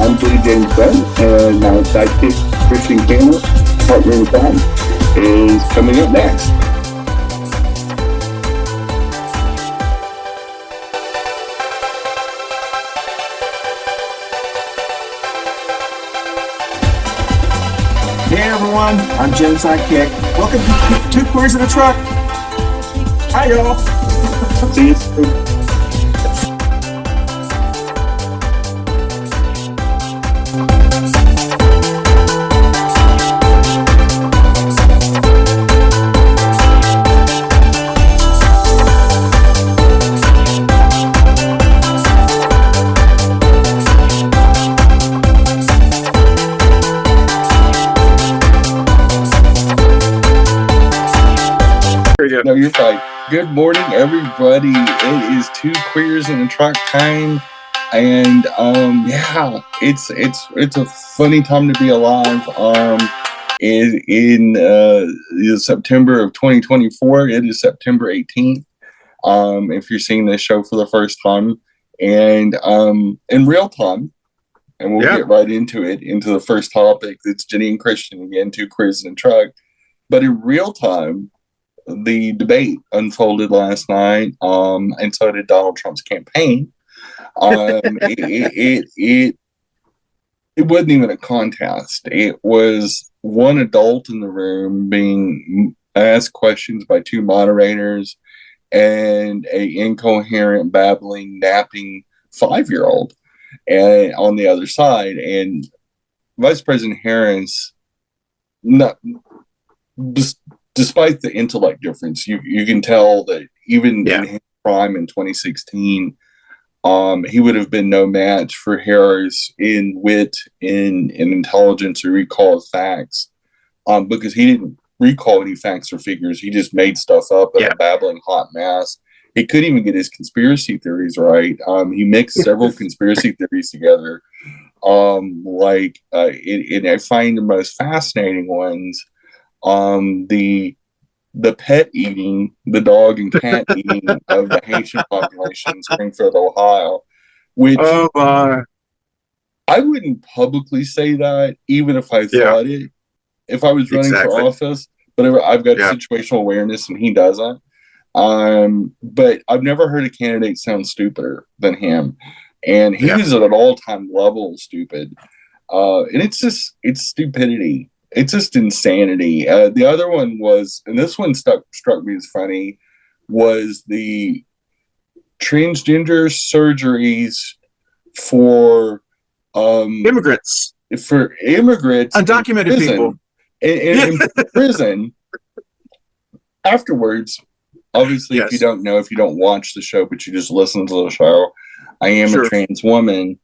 I'm Jenny-Jaymes and my sidekick, Christian Cano, partner in crime, is coming up next. Hey everyone, I'm Jim's sidekick. Welcome to Two Queers in a Truck. Hi y'all. See you soon. No, you're fine. Good morning, everybody. It is Two Queers in a Truck time, and yeah, it's a funny time to be alive. In September of 2024, it is September 18th. If you're seeing this show for the first time, and in real time, and we'll get right into the first topic. It's Jenny and Christian again, Two Queers in a Truck, but in real time. The debate unfolded last night, and so did Donald Trump's campaign. It wasn't even a contest. It was one adult in the room being asked questions by two moderators and a incoherent, babbling, napping 5-year-old and on the other side. And Vice President Harris, despite the intellect difference, you can tell that even in his prime in 2016, he would have been no match for Harris in wit, in intelligence, or recall of facts, because he didn't recall any facts or figures. He just made stuff up in a babbling hot mess. He couldn't even get his conspiracy theories right. He mixed several conspiracy theories together. And I find the most fascinating ones. The pet eating, the dog and cat eating of the Haitian population in Springfield, Ohio, which I wouldn't publicly say that, even if I thought it, if I was running for office, but I've got situational awareness and he doesn't. But I've never heard a candidate sound stupider than him. And he was at an all-time level stupid. And it's stupidity. It's just insanity. The other one was, and this one struck me as funny, was the transgender surgeries for immigrants. For immigrants, undocumented people in prison. Afterwards, obviously, if you don't know, if you don't watch the show, but you just listen to the show, I am a trans woman,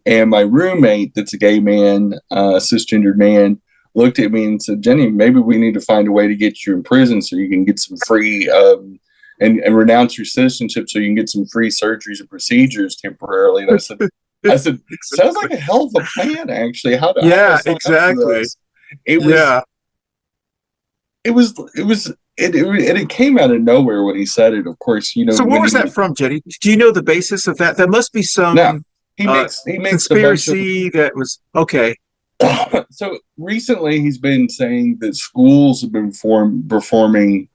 and my roommate, that's a gay man, cisgendered man, looked at me and said, Jenny, maybe we need to find a way to get you in prison so you can get some free and renounce your citizenship so you can get some free surgeries and procedures temporarily. And I said, sounds like a hell of a plan, actually. Exactly. It came out of nowhere when he said it, of course, you know. So what was that from, Jenny? Do you know the basis of that? That must be some he makes conspiracy that was okay. So recently he's been saying that schools have been performing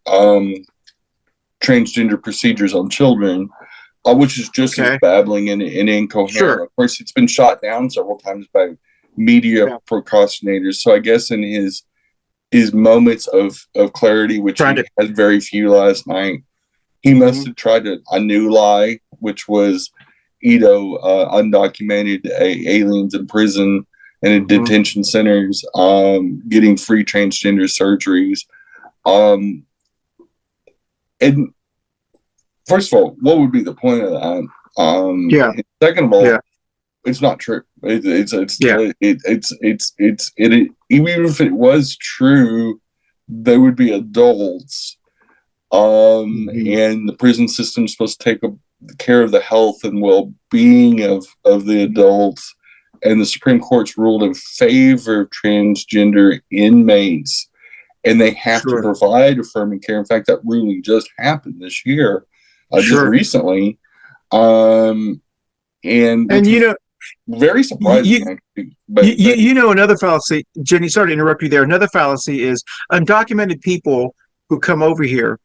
transgender procedures on children, which is just as babbling and incoherent. Of course, it's been shot down several times by media procrastinators. So I guess in his moments of clarity, which he had very few last night, he must have tried a new lie, which was, undocumented aliens in prison and in detention centers, getting free transgender surgeries. And first of all, what would be the point of that? Second of all, it's not true. Even if it was true, they would be adults. And the prison system is supposed to take care of the health and well-being of the adults. And the Supreme Court's ruled in favor of transgender inmates, and they have to provide affirming care. In fact, that ruling just happened this year, just recently. And Very surprising, You, actually. But another fallacy, Jenny, sorry to interrupt you there. Another fallacy is undocumented people who come over here.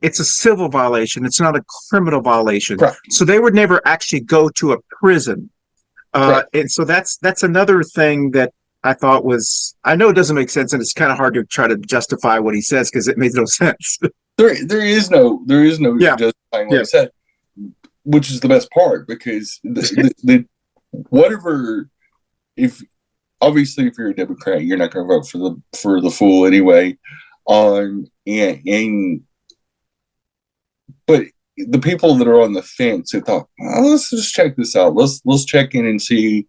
It's a civil violation. It's not a criminal violation. correct, So they would never actually go to a prison. correct. And so that's another thing that I thought was, I know it doesn't make sense, and it's kind of hard to try to justify what he says because it makes no sense. There is no Yeah, justifying what yeah, he said, which is the best part because the whatever, if obviously if you're a Democrat, you're not going to vote for the fool anyway. And but the people that are on the fence who thought, oh, let's just check this out. Let's check in and see,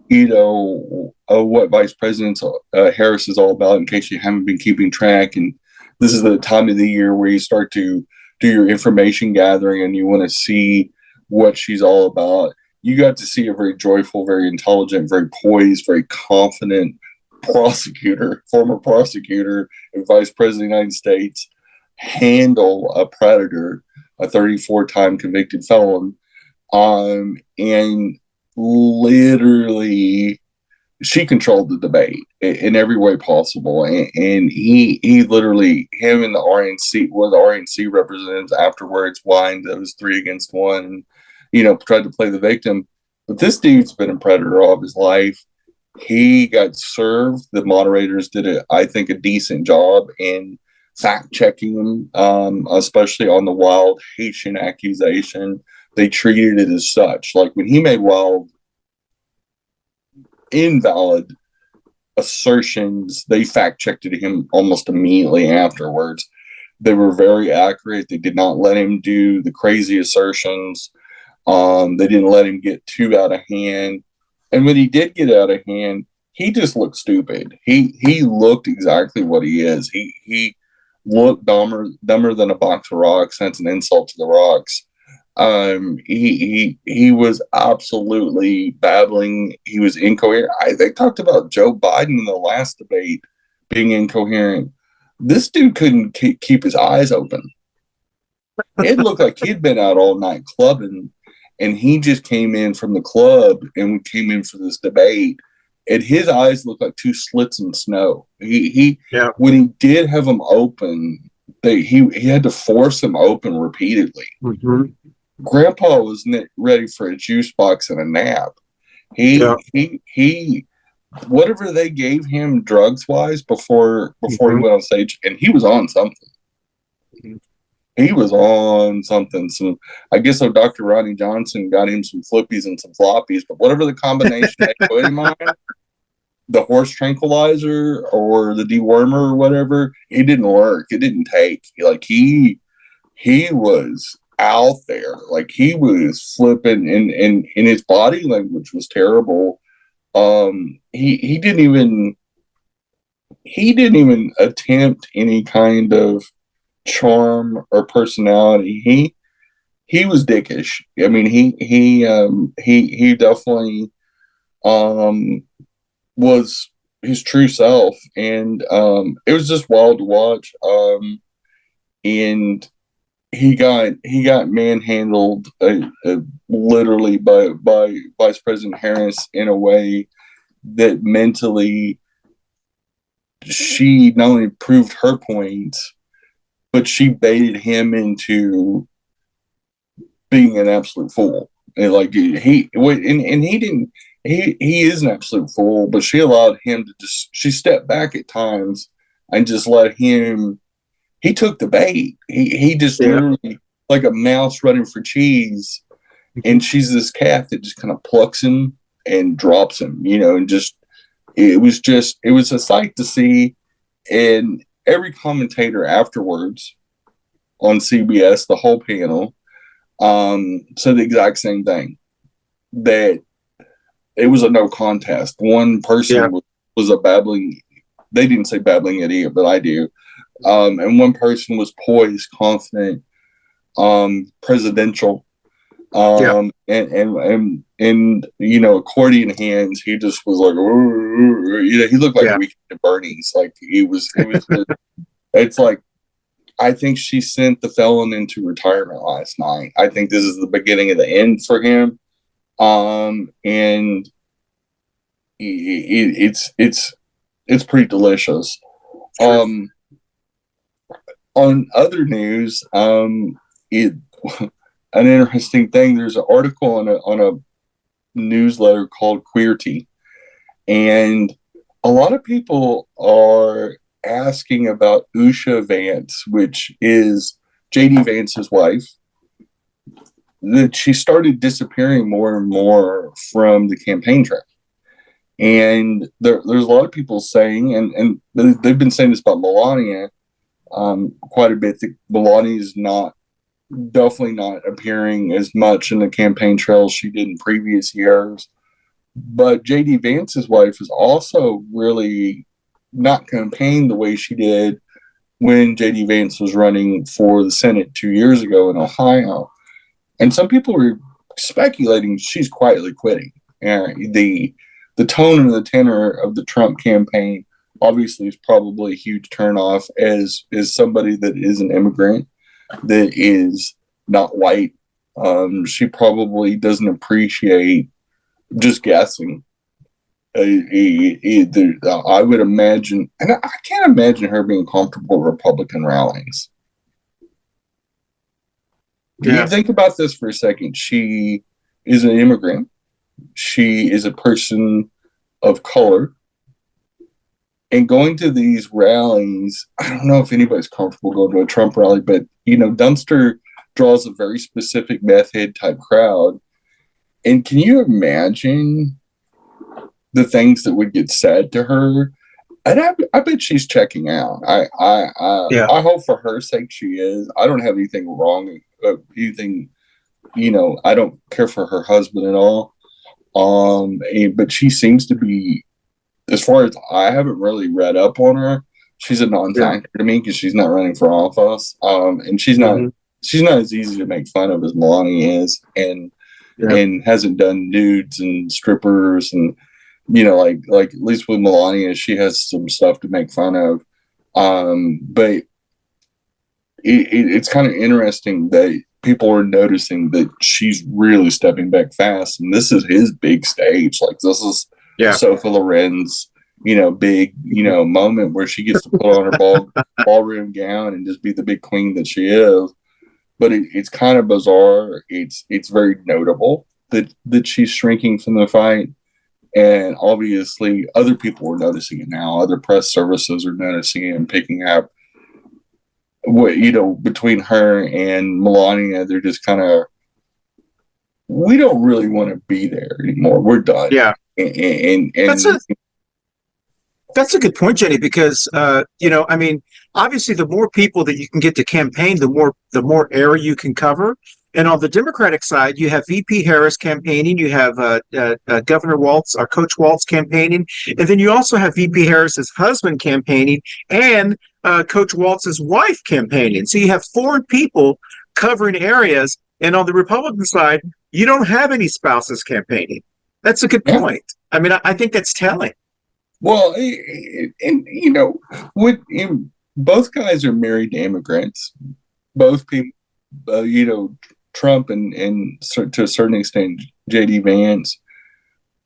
what Vice President Harris is all about in case you haven't been keeping track. And this is the time of the year where you start to do your information gathering and you want to see what she's all about. You got to see a very joyful, very intelligent, very poised, very confident former prosecutor and Vice President of the United States handle a predator, a 34-time convicted felon, and literally she controlled the debate in every way possible, and he literally, him and the RNC, well, the RNC representatives afterwards whined that it was 3-against-1, tried to play the victim. But this dude's been a predator all of his life. He got served. The moderators did, I think, a decent job in fact checking him, especially on the wild Haitian accusation. They treated it as such. Like when he made wild, invalid assertions, they fact checked him almost immediately afterwards. They were very accurate. They did not let him do the crazy assertions. They didn't let him get too out of hand. And when he did get out of hand, he just looked stupid. He looked exactly what he is. He looked dumber than a box of rocks. That's an insult to the rocks. He was absolutely babbling. He was incoherent. They talked about Joe Biden in the last debate being incoherent. This dude couldn't keep his eyes open. It looked like he'd been out all night clubbing, and he just came in from the club and we came in for this debate, and his eyes looked like two slits in snow. yeah. When he did have them open, he had to force them open repeatedly. Mm-hmm. Grandpa was ready for a juice box and a nap. He whatever they gave him drugs wise before he went on stage, and he was on something. He was on something. I guess so. Dr. Ronnie Johnson got him some flippies and some floppies, but whatever the combination they put him on, the horse tranquilizer or the dewormer or whatever, it didn't work. It didn't take. Like he was out there. Like he was flipping, and his body language was terrible. He didn't even attempt any kind of charm or personality. He was dickish. I mean, he definitely was his true self, and it was just wild to watch. And he got manhandled literally by Vice President Harris in a way that mentally she not only proved her point, but she baited him into being an absolute fool. And like he didn't. He is an absolute fool, but she allowed him to she stepped back at times and just let him. He took the bait. He just literally, like a mouse running for cheese, and she's this cat that just kind of plucks him and drops him, and just it was a sight to see. And every commentator afterwards on CBS, the whole panel, said the exact same thing, that it was a no contest. One person was a babbling. They didn't say babbling idiot, but I do. And one person was poised, confident, presidential, and accordion hands. He just was like, he looked like Weekend at Bernie's. Like it was it's like, I think she sent the felon into retirement last night. I think this is the beginning of the end for him. And it's pretty delicious. On other news, it an interesting thing. There's an article on a newsletter called Queerty, and a lot of people are asking about Usha Vance, which is JD Vance's wife, that she started disappearing more and more from the campaign trail. And there's a lot of people saying, and they've been saying this about Melania quite a bit, that Melania's definitely not appearing as much in the campaign trail as she did in previous years. But JD Vance's wife is also really not campaigned the way she did when JD Vance was running for the Senate 2 years ago in Ohio. And some people were speculating she's quietly quitting. The tone and the tenor of the Trump campaign obviously is probably a huge turnoff as somebody that is an immigrant, that is not white. She probably doesn't appreciate, just guessing. I would imagine, and I can't imagine her being comfortable at Republican rallies. Yeah. You think about this for a second. She is an immigrant. She is a person of color. And going to these rallies, I don't know if anybody's comfortable going to a Trump rally, but, Dunster draws a very specific meth head type crowd. And can you imagine the things that would get said to her? And I bet she's checking out. I hope for her sake she is. I don't have anything wrong. I don't care for her husband at all. But she seems to be, as far as I haven't really read up on her, she's a non-factor to me because she's not running for office. And she's not as easy to make fun of as Melania is, and hasn't done nudes and strippers and like at least with Melania, she has some stuff to make fun of. But it's kind of interesting that people are noticing that she's really stepping back fast, and this is his big stage. Like, this is Sophia Loren's, big, moment where she gets to put on her ballroom gown and just be the big queen that she is. But it's kind of bizarre. It's very notable that she's shrinking from the fight. And obviously, other people are noticing it now. Other press services are noticing it and picking up what, between her and Melania, they're just kind of, we don't really want to be there anymore. We're done. Yeah. And that's a good point, Jenny, because, obviously the more people that you can get to campaign, the more area you can cover. And on the Democratic side, you have VP Harris campaigning, you have Governor Walz, or Coach Walz campaigning, and then you also have VP Harris's husband campaigning and Coach Walz's wife campaigning. So you have 4 people covering areas, and on the Republican side, you don't have any spouses campaigning. That's a good point. I mean, I think that's telling. Well, and both guys are married to immigrants. Both people, Trump and to a certain extent, JD Vance,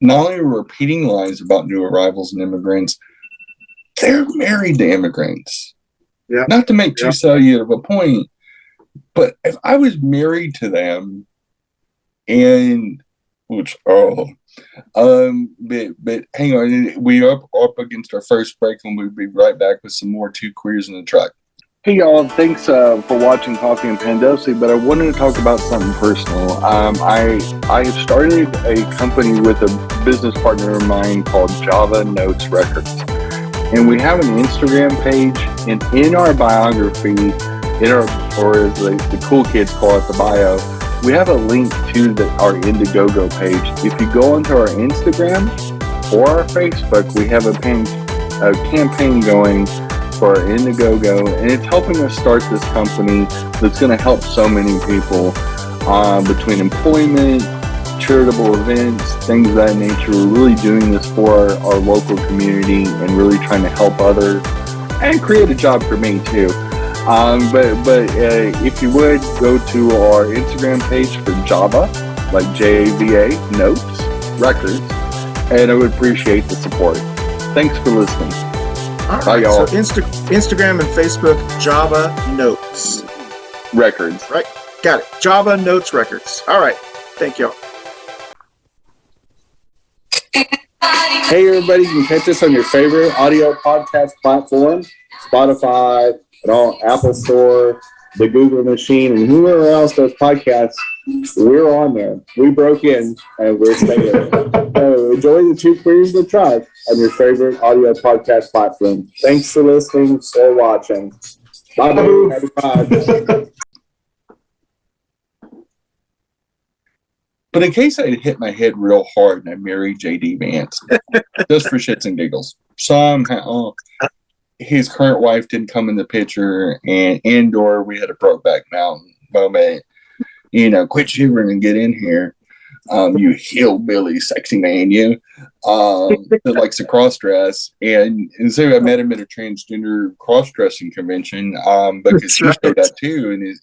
not only repeating lines about new arrivals and immigrants, they're married to immigrants. Yeah. Not to make too salient of a point, but if I was married to them, but hang on, we are up against our first break, and we'll be right back with some more Two Queers in the Truck. Hey y'all, thanks for watching Coffee and Pandosi, but I wanted to talk about something personal. I have started a company with a business partner of mine called Java Notes Records. And we have an Instagram page, and in our biography, or as the cool kids call it, the bio, we have a link to our Indiegogo page. If you go onto our Instagram or our Facebook, we have a campaign going for our Indiegogo, and it's helping us start this company that's going to help so many people between employment, charitable events, things of that nature. We're really doing this for our local community and really trying to help others and create a job for me too. But if you would go to our Instagram page for Java like JAVA, Notes, Records, and I would appreciate the support. Thanks for listening. All Bye, right, y'all. so Instagram and Facebook, Java Notes. Records. Right, got it. Java Notes Records. All right, thank y'all. Hey, everybody, you can catch us on your favorite audio podcast platform, Spotify, and all Apple Store, the Google machine, and whoever else does podcasts. We're on there. We broke in, and we're staying there. So enjoy the Two Queers of the Tribe on your favorite audio podcast platform. Thanks for listening or watching. Bye-bye. But in case I hit my head real hard and I married J.D. Vance, just for shits and giggles, somehow his current wife didn't come in the picture, and indoor we had a Brokeback Mountain moment. Quit shivering and get in here. You hillbilly sexy man, you. That likes to cross dress. And so I met him at a transgender cross dressing convention because he showed up too in his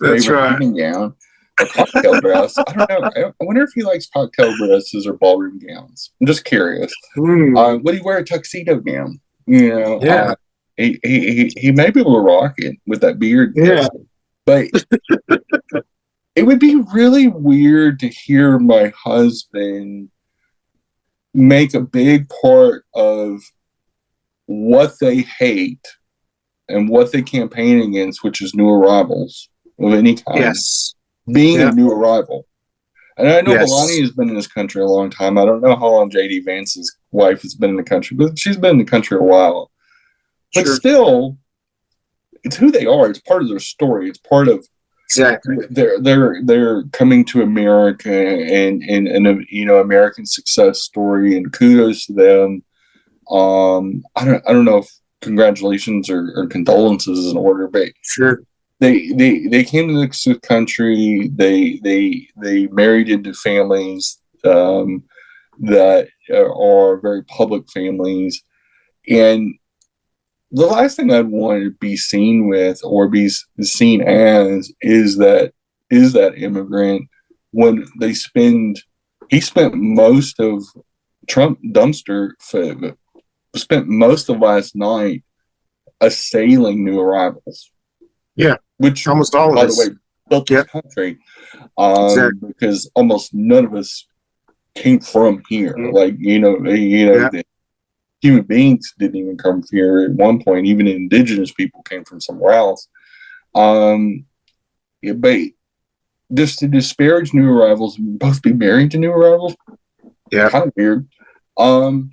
favorite evening gown. A cocktail dress. I don't know. I wonder if he likes cocktail dresses or ballroom gowns. I'm just curious. Would he wear a tuxedo gown? Yeah. He may be able to rock it with that beard. Yeah. But it would be really weird to hear my husband make a big part of what they hate and what they campaign against, which is new arrivals of any kind. Yes. Being a new arrival. And I know Yes. Melania has been in this country a long time. I don't know how long J.D. Vance's wife has been in the country, but she's been in the country a while. But still, it's who they are. It's part of their story. It's part of they're coming to America and American success story, and kudos to them. I don't know if congratulations or condolences is in order, but sure. They came to this country. They married into families that are very public families, and the last thing I'd want to be seen with or be seen as is that immigrant when he spent most of Trump dumpster spent most of last night assailing new arrivals. Yeah. Which almost all of us, by the way, built this country. Because almost none of us came from here. Like, the human beings didn't even come from here at one point. Even indigenous people came from somewhere else. But just to disparage new arrivals and both be married to new arrivals, kind of weird. Can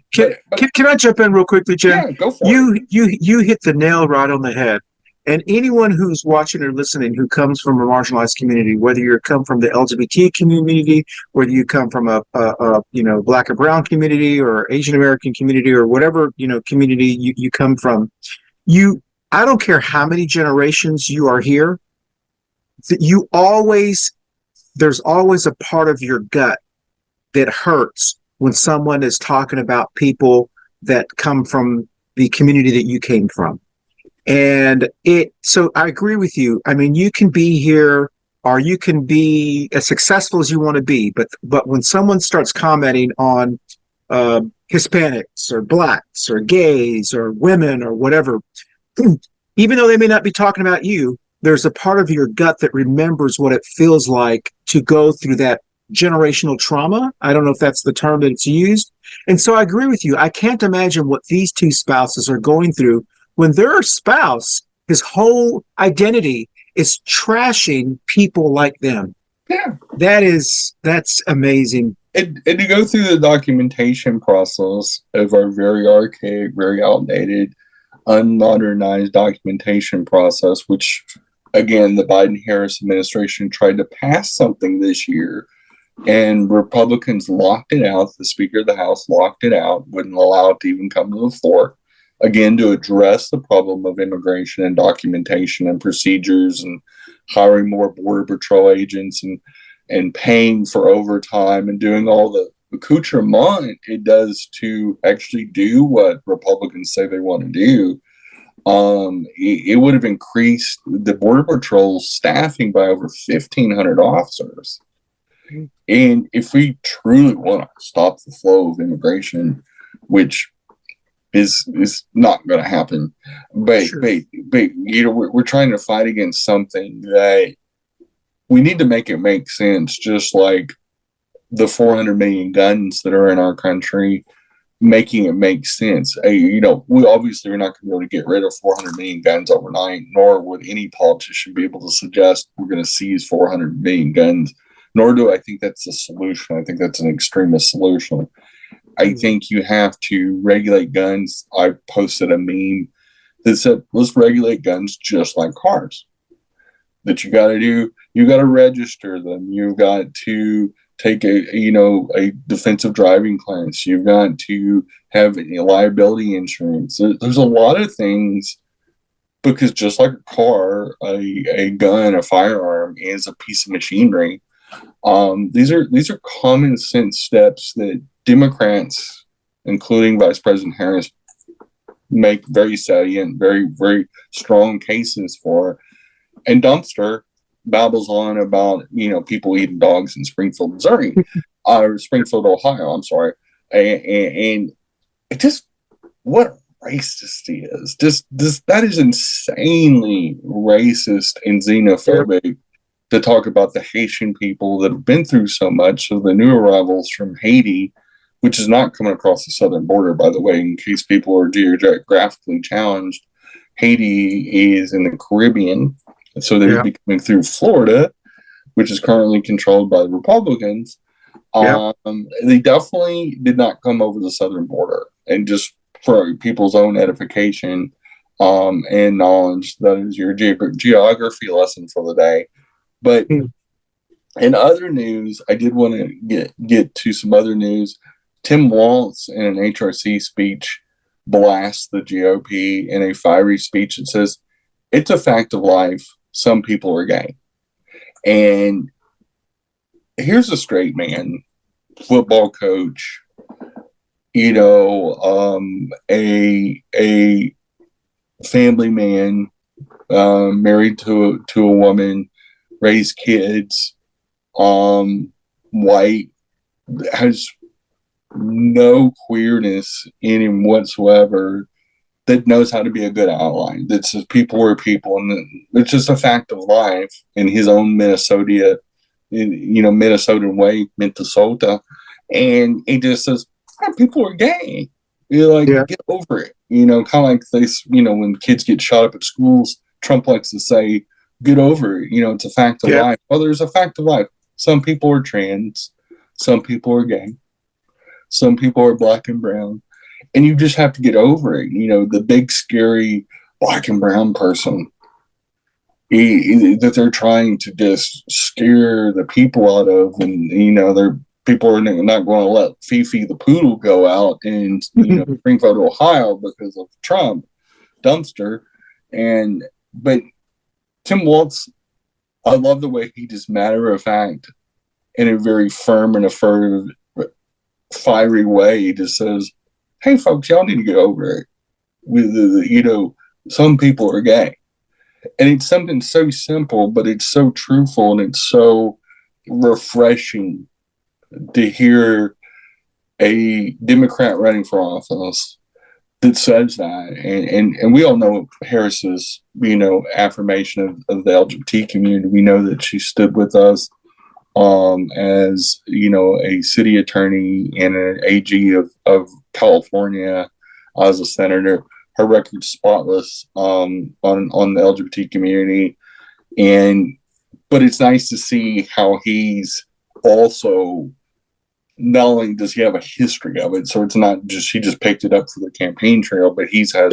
I jump in real quickly, Jen? Yeah, go for it. You hit the nail right on the head. And anyone who's watching or listening who comes from a marginalized community, whether you come from the LGBT community, whether you come from a Black or brown community or Asian American community or whatever community you come from, I don't care how many generations you are here, there's always a part of your gut that hurts when someone is talking about people that come from the community that you came from. And so I agree with you. I mean, you can be here or you can be as successful as you want to be, but when someone starts commenting on Hispanics or Blacks or gays or women or whatever, even though they may not be talking about you, there's a part of your gut that remembers what it feels like to go through that generational trauma. I don't know if that's the term that it's used. And so I agree with you. I can't imagine what these two spouses are going through when their spouse, his whole identity is trashing people like them. Yeah. That's amazing. And to go through the documentation process of our very archaic, very outdated, unmodernized documentation process, which, again, the Biden-Harris administration tried to pass something this year, and Republicans locked it out. The Speaker of the House locked it out, wouldn't allow it to even come to the floor. Again, to address the problem of immigration and documentation and procedures and hiring more Border Patrol agents and paying for overtime and doing all the accoutrement it does to actually do what Republicans say they want to do. It would have increased the Border Patrol staffing by over 1,500 officers. And if we truly want to stop the flow of immigration, which is not going to happen, but Sure. we're trying to fight against something that we need to make it make sense, just like the 400 million guns that are in our country, making it make sense. We obviously are not going to be able to get rid of 400 million guns overnight, nor would any politician be able to suggest we're going to seize 400 million guns, nor do I think that's a solution. I think that's an extremist solution. I think you have to regulate guns. I posted a meme that said, let's regulate guns just like cars. That you got to register them. You've got to take a defensive driving class. You've got to have liability insurance. There's a lot of things, because just like a car, a gun, a firearm is a piece of machinery. These are common sense steps that Democrats, including Vice President Harris, make very salient, very, very strong cases for. And Dumpster babbles on about, people eating dogs in Springfield, Missouri, or Springfield, Ohio. I'm sorry. And it just, what racist he is. That is insanely racist and xenophobic to talk about the Haitian people that have been through so much. So the new arrivals from Haiti, which is not coming across the southern border, by the way, in case people are geographically challenged, Haiti is in the Caribbean. So they would be coming through Florida, which is currently controlled by the Republicans. They definitely did not come over the southern border. And just for people's own edification and knowledge, that is your geography lesson for the day. But in other news, I did want to get to some other news. Tim Walz, in an HRC speech, blasts the GOP in a fiery speech that says, it's a fact of life. Some people are gay. And here's a straight man, football coach, a family man, married to a woman, raised kids, white, has no queerness in him whatsoever, that knows how to be a good ally. That says people are people, and it's just a fact of life in his own Minnesotan way, Minnesota. And he just says, people are gay. Get over it. Kind of like this, when kids get shot up at schools, Trump likes to say, get over it. It's a fact of life. Well, there's a fact of life. Some people are trans. Some people are gay. Some people are black and brown. And you just have to get over it. The big, scary black and brown person that they're trying to just scare the people out of. And, people are not going to let Fifi the poodle go out in Springfield, Ohio, because of Trump, Dumpster. But Tim Walz, I love the way he just matter of fact, in a very firm and affirmative, fiery way, he just says, hey folks, y'all need to get over it. With some people are gay. And it's something so simple, but it's so truthful, and it's so refreshing to hear a Democrat running for office that says that. And we all know Harris's, affirmation of the LGBT community. We know that she stood with us as, a city attorney and an AG of California, as a senator. Her record's spotless on the LGBT community. But it's nice to see how he's also, not only does he have a history of it, so it's not just he just picked it up for the campaign trail, but he's has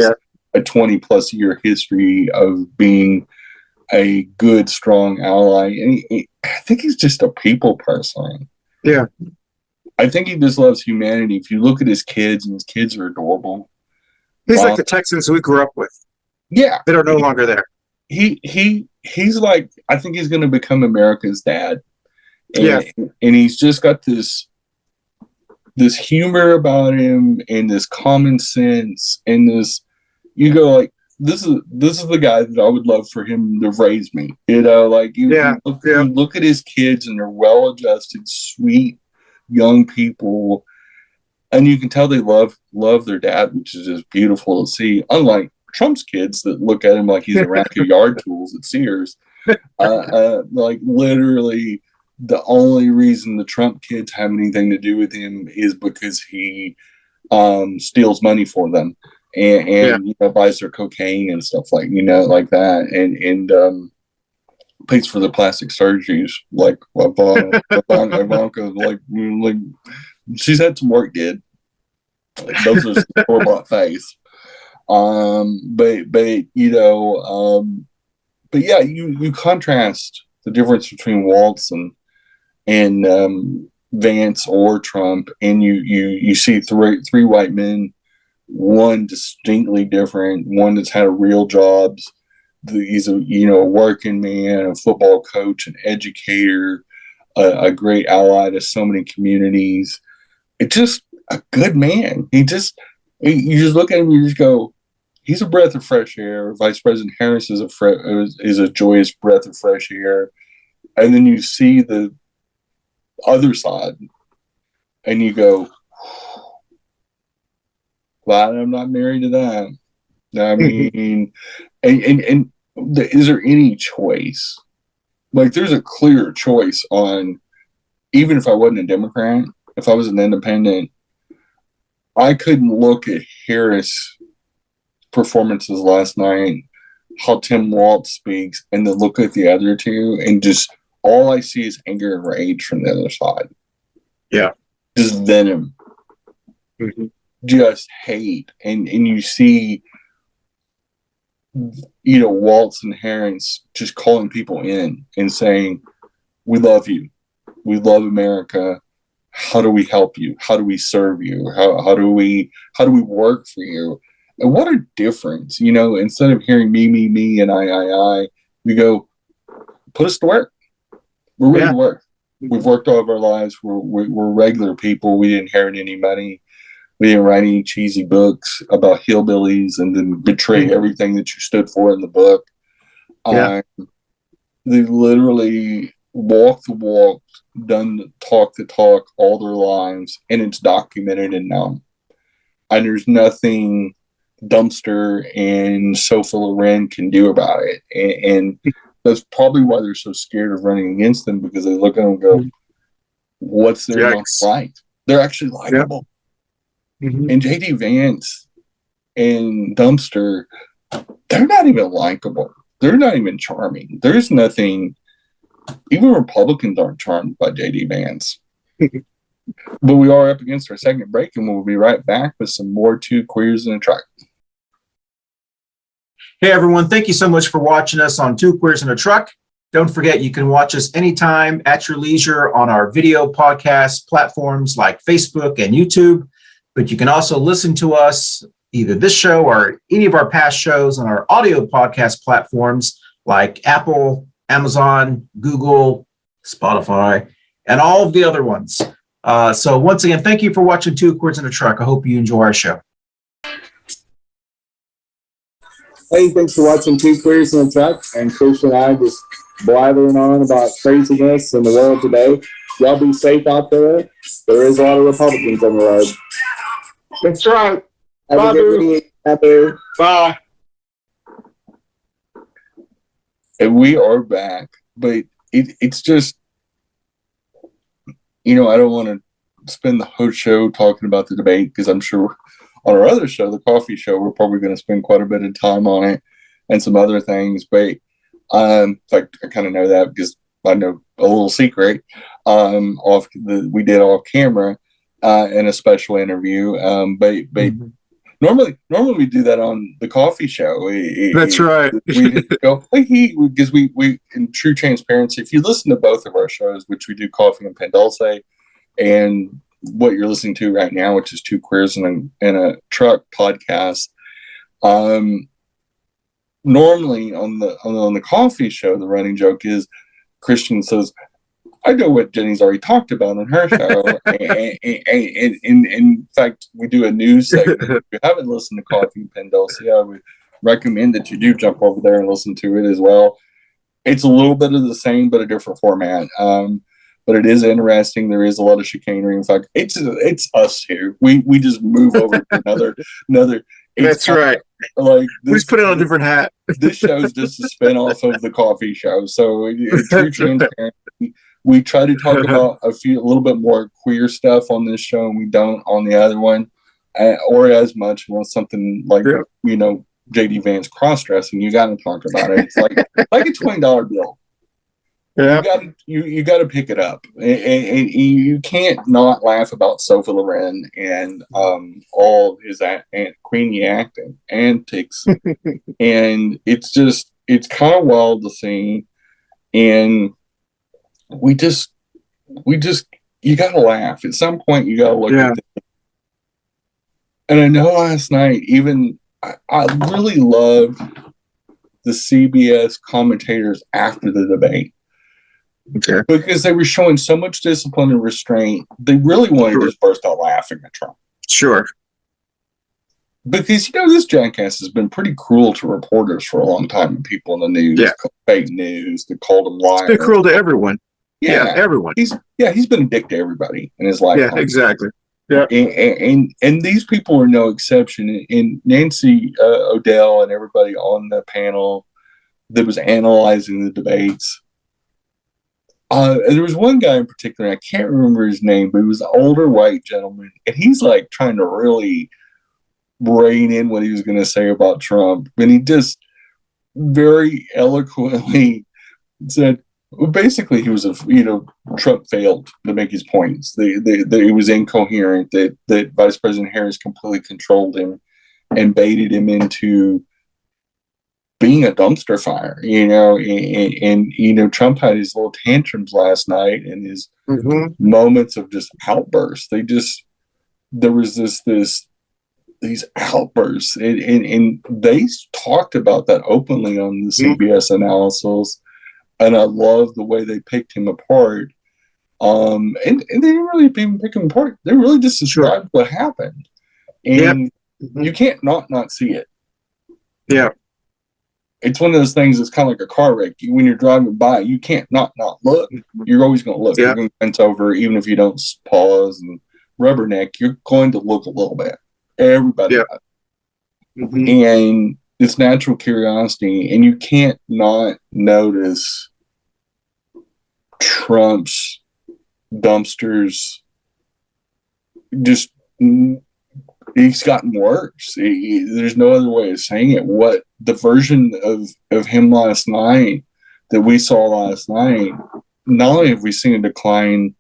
a 20+ year history of being a good, strong ally. And I think he's just a people person. Yeah. I think he just loves humanity. If you look at his kids, and his kids are adorable. He's like the Texans we grew up with. Yeah. That are no longer there. He's like, I think he's going to become America's dad. And he's just got this humor about him, and this common sense, and this, you go like, this is the guy that I would love for him to raise me. Like you look at his kids and they're well-adjusted, sweet young people, and you can tell they love their dad, which is just beautiful to see. Unlike Trump's kids that look at him like he's a rack of yard tools at Sears. Like literally, the only reason the Trump kids have anything to do with him is because he steals money for them and buys their cocaine and stuff like that, and pays for the plastic surgeries like Ivanka, like she's had some work did. Like, those are store-bought face. But yeah, you contrast the difference between Waltz and Vance or Trump, and you see three white men, one distinctly different, one that's had a real jobs. He's a working man, a football coach, an educator, a great ally to so many communities. It's just a good man. You just look at him, you just go, he's a breath of fresh air. Vice President Harris is a joyous breath of fresh air. And then you see the other side, and you go, glad I'm not married to that. I mean, and is there any choice? Like, there's a clear choice on, even if I wasn't a Democrat, if I was an independent, I couldn't look at Harris' performances last night, how Tim Waltz speaks, and then look at the other two, and just all I see is anger and rage from the other side. Yeah. Just venom. Mm-hmm. Just hate. And you see, Waltz and Harris just calling people in and saying, we love you. We love America. How do we help you? How do we serve you? How do we work for you? And what a difference, instead of hearing me, and I, we go, put us to work. We're ready to work. We've worked all of our lives. We're regular people. We didn't inherit any money. We didn't write any cheesy books about hillbillies and then betray everything that you stood for in the book. They literally walk the walk, done the talk all their lives, and it's documented and known. And there's nothing Dumpster and Sofa Loren can do about it. And that's probably why they're so scared of running against them, because they look at them and go, what's their not like? They're actually likable. Mm-hmm. And J.D. Vance and Dumpster, they're not even likable. They're not even charming. There's nothing, even Republicans aren't charmed by J.D. Vance. But we are up against our second break, and we'll be right back with some more Two Queers in a Truck. Hey, everyone. Thank you so much for watching us on Two Queers in a Truck. Don't forget, you can watch us anytime at your leisure on our video podcast platforms like Facebook and YouTube. But you can also listen to us, either this show or any of our past shows, on our audio podcast platforms like Apple, Amazon, Google, Spotify, and all of the other ones. So once again, thank you for watching Two Queers in a Truck. I hope you enjoy our show. Hey, thanks for watching Two Queers in a Truck. And Christian and I just blathering on about craziness in the world today. Y'all be safe out there. There is a lot of Republicans on the road. That's right. Have a good week out there. Bye. And we are back, but it's just, I don't want to spend the whole show talking about the debate, because I'm sure on our other show, the coffee show, we're probably going to spend quite a bit of time on it and some other things. But in fact, I kind of know that because I know a little secret we did off camera in a special interview. But normally we do that on the coffee show. That's right. We go, because we in true transparency, if you listen to both of our shows, which we do, Coffee and Pendulce, and what you're listening to right now, which is Two Queers in a Truck podcast. Normally on the coffee show, the running joke is Christian says, I know what Jenny's already talked about on her show. and in fact, we do a news segment. If you haven't listened to Coffee and Pendulce, I would recommend that you do jump over there and listen to it as well. It's a little bit of the same, but a different format. But it is interesting. There is a lot of chicanery. In fact, it's us here. We just move over to another. That's right. Like we just put it on a different hat. This show is just a spinoff of the coffee show. So true transparency. We try to talk about a little bit more queer stuff on this show, and we don't on the other one, or as much. Unless something like JD Vance cross dressing, you got to talk about it. It's like a $20 bill. Yeah, you got to pick it up, and you can't not laugh about Sophie Loren and all his Queenie acting antics, and it's kind of wild to see, and we just you got to laugh at some point. You got to look at it. And I know last night, even I really loved the CBS commentators after the debate. Okay. Because they were showing so much discipline and restraint, they really wanted to just burst out laughing at Trump. Sure. Because, this jackass has been pretty cruel to reporters for a long time and people in the news, fake news, they called him liars. He's been cruel to everyone. Yeah, everyone. He's been a dick to everybody in his lifetime. Yeah, exactly. Yeah. And these people are no exception. And Nancy O'Dell and everybody on the panel that was analyzing the debates, there was one guy in particular, I can't remember his name, but he was an older white gentleman, and he's like trying to really rein in what he was going to say about Trump. And he just very eloquently said, well, basically, he was Trump failed to make his points. That he was incoherent, that Vice President Harris completely controlled him and baited him into being a dumpster fire, and Trump had his little tantrums last night and his moments of just outbursts. There was these outbursts, and they talked about that openly on the CBS analysis, and I love the way they picked him apart. And they didn't really even pick him apart. They really just described what happened, and you can't not see it. Yeah. It's one of those things that's kind of like a car wreck. When you're driving by, you can't not look. You're always going to look. You're going to bend over, even if you don't pause and rubberneck, you're going to look a little bit. Everybody does. And it's natural curiosity, and you can't not notice Trump's dumpsters just... He's gotten worse. There's no other way of saying it. What the version of him last night that we saw last night, not only have we seen a decline,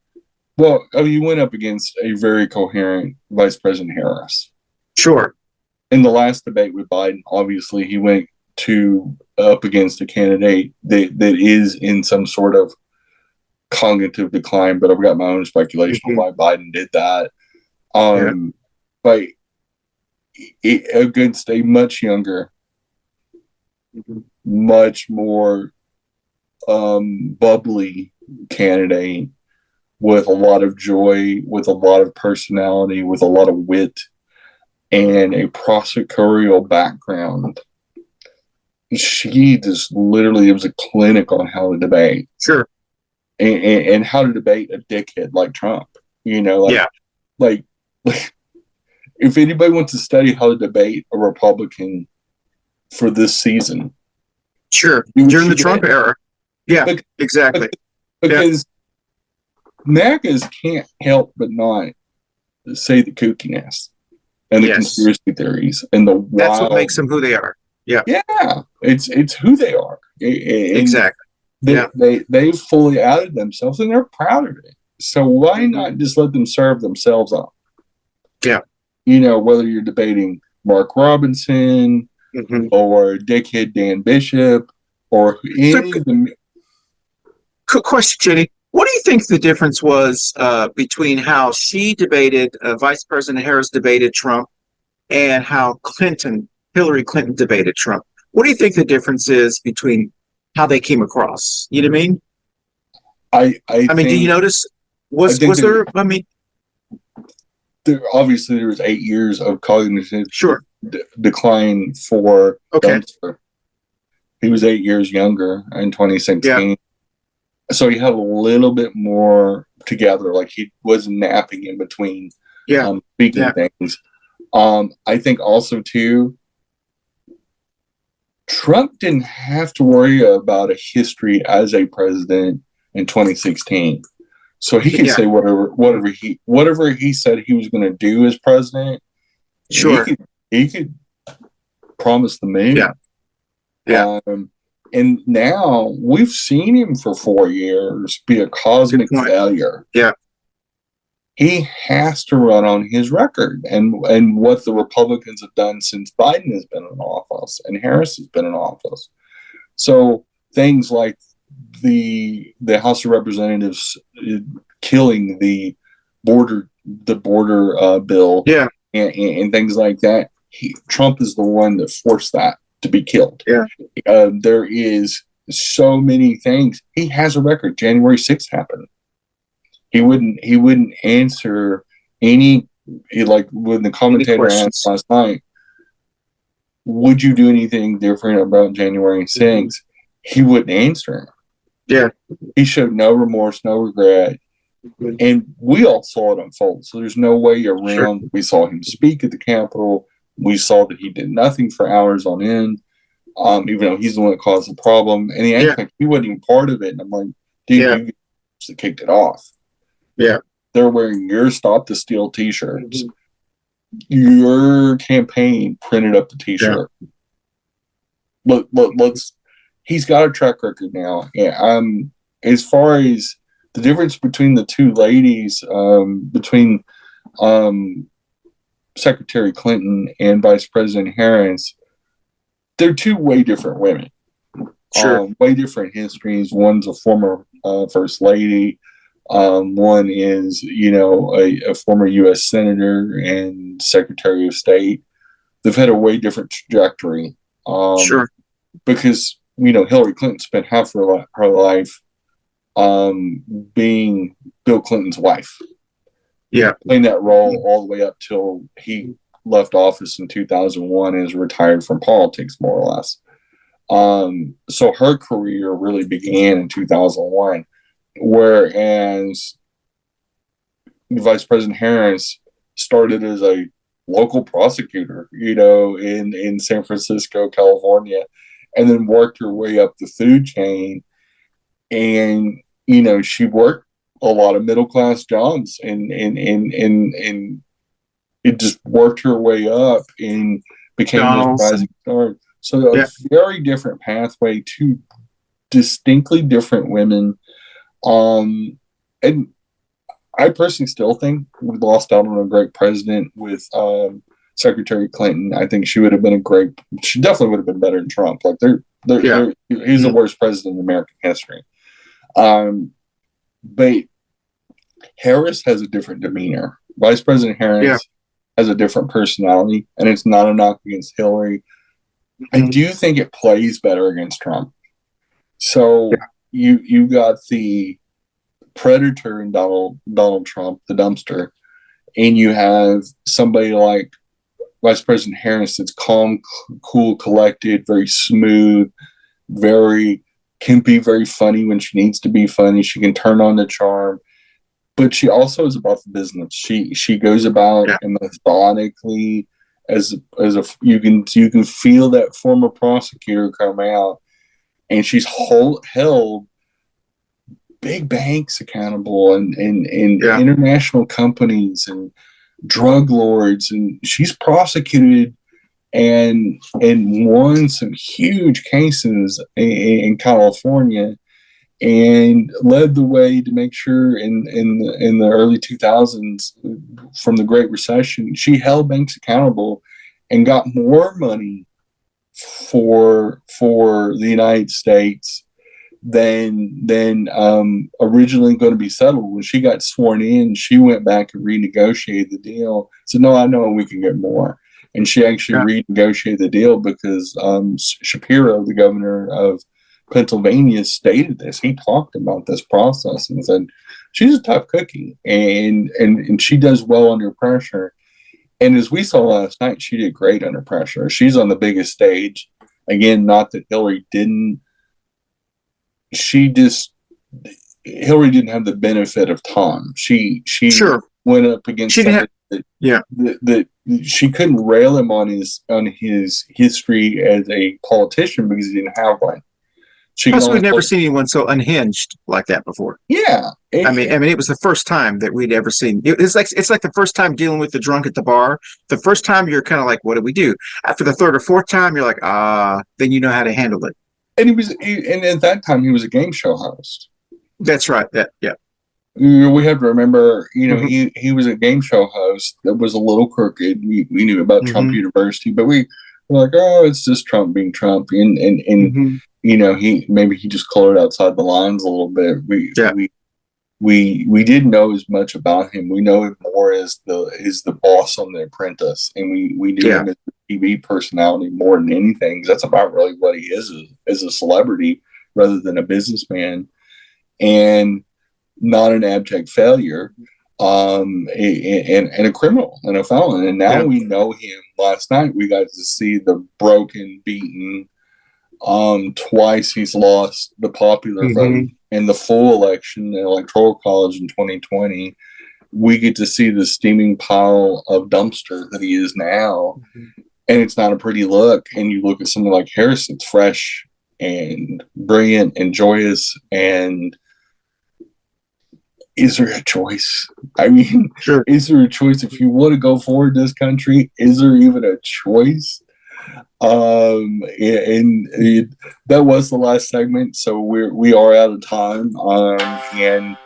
you went up against a very coherent Vice President Harris. Sure. In the last debate with Biden, obviously he went up against a candidate that is in some sort of cognitive decline, but I've got my own speculation on why Biden did that. But against a much younger, much more bubbly candidate with a lot of joy, with a lot of personality, with a lot of wit, and a prosecutorial background. She just literally, it was a clinic on how to debate. Sure. And how to debate a dickhead like Trump. Like if anybody wants to study how to debate a Republican for this season. Sure. During the Trump era. Yeah, exactly. Because MAGAs can't help but not say the kookiness and the conspiracy theories and the wild... That's what makes them who they are. Yeah. Yeah. It's who they are. Exactly. They've fully outed themselves, and they're proud of it. So why not just let them serve themselves up? Yeah. Whether you're debating Mark Robinson or dickhead Dan Bishop or any of them. Quick question, Jenny. What do you think the difference was between how she debated, Vice President Harris debated Trump, and how Hillary Clinton debated Trump? What do you think the difference is between how they came across? You know what I mean? I mean, do you notice? Was there? I mean, obviously there was 8 years of cognitive decline for Okay. Dumpster. He was 8 years younger in 2016. So he had a little bit more together. Like he was napping in between speaking things. I think also, too, Trump didn't have to worry about a history as a president in 2016. So he could say whatever he said he was going to do as president. Sure. He could promise the moon. Yeah. And now we've seen him for 4 years be a cosmic failure. Yeah. He has to run on his record and what the Republicans have done since Biden has been in office and Harris has been in office. So things like the House of Representatives killing the border bill, and things like that. Trump is the one that forced that to be killed. Yeah. There is so many things. He has a record. January 6th happened. He wouldn't answer any, like when the commentator asked last night, would you do anything different about January 6th? He wouldn't answer him. Yeah. He showed no remorse, no regret. And we all saw it unfold. So there's no way around. Sure. We saw him speak at the Capitol. We saw that he did nothing for hours on end, even though he's the one that caused the problem. And he acted like he wasn't even part of it. And I'm like, dude, you kicked it off. Yeah. They're wearing your Stop the Steal t-shirts. Your campaign printed up the t-shirt. Let's he's got a track record now. Yeah. As far as the difference between the two ladies, between Secretary Clinton and Vice President Harris, they're two way different women. Sure. Way different histories. One's a former First Lady. One is, a former U.S. Senator and Secretary of State. They've had a way different trajectory. Sure. Because, Hillary Clinton spent half her life being Bill Clinton's wife. Yeah. Playing that role all the way up till he left office in 2001 and is retired from politics, more or less. So her career really began in 2001, whereas Vice President Harris started as a local prosecutor, in San Francisco, California, and then worked her way up the food chain. And, she worked a lot of middle-class jobs and it just worked her way up and became this rising star. So a very different pathway, two distinctly different women. And I personally still think we lost out on a great president with Secretary Clinton. I think she definitely would have been better than Trump. Like he's the worst president in American history. But Harris has a different demeanor. Vice President Harris has a different personality, and it's not a knock against Hillary. I do think it plays better against Trump. So you got the predator in Donald Trump, the dumpster, and you have somebody like Vice President Harris that's calm, cool, collected, very smooth, can be very funny when she needs to be funny. She can turn on the charm, but she also is about the business. She goes about methodically, as you can feel that former prosecutor come out, and she's held big banks accountable and international companies and drug lords, and she's prosecuted and won some huge cases in California, and led the way to make sure in the early 2000s, from the Great Recession, she held banks accountable and got more money for the United States than originally going to be settled. When she got sworn in, she went back and renegotiated the deal. Said, no, I know we can get more. And she actually renegotiated the deal because Shapiro, the governor of Pennsylvania, stated this. He talked about this process and said, she's a tough cookie, and she does well under pressure. And as we saw last night, she did great under pressure. She's on the biggest stage. Again, not that Hillary didn't. Hillary didn't have the benefit of time. She went up against somebody that she couldn't rail him on his history as a politician because he didn't have one. Plus, we've never seen anyone so unhinged like that before. Yeah, I mean, it was the first time that we'd ever seen. It's like the first time dealing with the drunk at the bar. The first time you're kind of like, what do we do? After the third or fourth time, you're like, then you know how to handle it. And and at that time he was a game show host. That's right. Yeah. We have to remember, he was a game show host that was a little crooked. We knew about Trump University, but we were like, oh, it's just Trump being Trump, and he just colored outside the lines a little bit. We didn't know as much about him. We know him more as the boss on The Apprentice, and we knew him as a TV personality more than anything. That's about really what he is as a celebrity rather than a businessman, and not an abject failure, and a criminal and a felon. And now we know him. Last night we got to see the broken, beaten. Twice he's lost the popular vote in the full election, the Electoral College in 2020. We get to see the steaming pile of dumpster that he is now, and it's not a pretty look. And you look at someone like Harris, it's fresh and brilliant and joyous. And is there a choice? I mean, is there a choice if you want to go forward in this country? Is there even a choice? That was the last segment, so we are out of time. And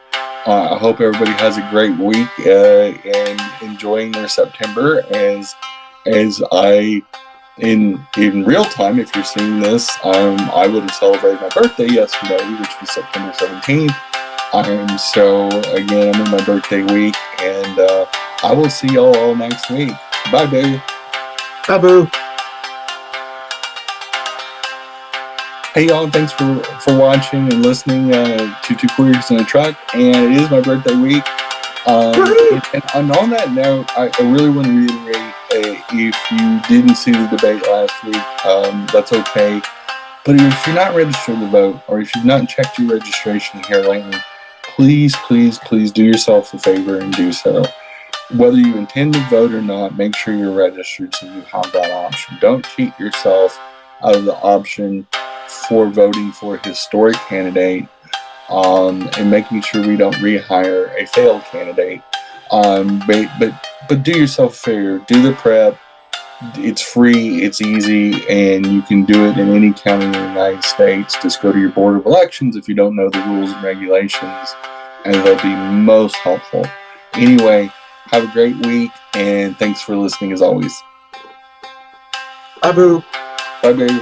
I hope everybody has a great week and enjoying their September. As I in real time, if you're seeing this, I would have celebrated my birthday yesterday, which was September 17th. So again, I'm in my birthday week, and I will see y'all all next week. Bye, baby. Bye, boo. Hey y'all, thanks for watching and listening to Two Queers in a Truck, and it is my birthday week. And on that note, I really want to reiterate, if you didn't see the debate last week, that's okay. But if you're not registered to vote, or if you've not checked your registration here lately, please do yourself a favor and do so. Whether you intend to vote or not, make sure you're registered so you have that option. Don't cheat yourself out of the option for voting for a historic candidate, and making sure we don't rehire a failed candidate. But do yourself a favor, do the prep. It's free, it's easy, and you can do it in any county in the United States. Just go to your Board of Elections if you don't know the rules and regulations, and they'll be most helpful. Anyway, have a great week, and thanks for listening as always. Bye, boo. Bye, baby.